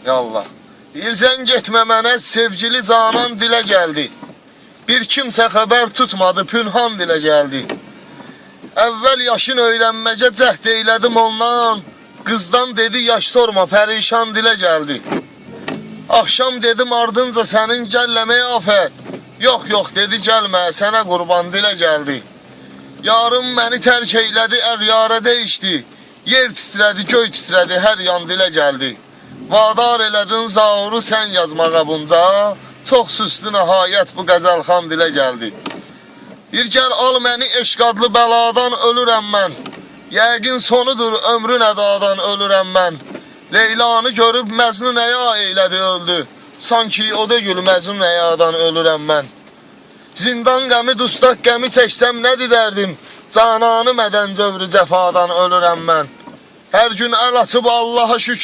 Yallah. Deyirsən getmə mənə, sevgili canan dilə gəldi. Bir kimsə xəbər tutmadı, pünhan dilə gəldi. Əvvəl yaşın öyrənməcə cəhd eylədim ondan. Qızdan dedi yaş sorma, pərişan dilə gəldi. Axşam dedim ardınca sənin gəlləməyə afət. Yox yox dedi gəlmə, sənə qurban dilə gəldi. Yarım məni tərk eylədi, əğyarə değişdi. Yer titrədi, göy titrədi, hər yan dilə gəldi. Vadar elədin zauru sən yazmağa bunca. Çox süslü nəhayət bu qəzəlxan dilə gəldi. Bir gəl al məni eşq adlı bəladan ölürəm mən. Yəqin sonudur ömrün ədadan ölürəm mən. Leylanı görüb Məcnun əya eylədi öldü. Sanki o da gül Məcnun əyadan ölürəm mən. Zindan qəmi dustaq qəmi çəksəm nə didərdim? Cananı mədən cövrü cəfadan ölürəm mən. Hər gün əl açıb Allaha şükür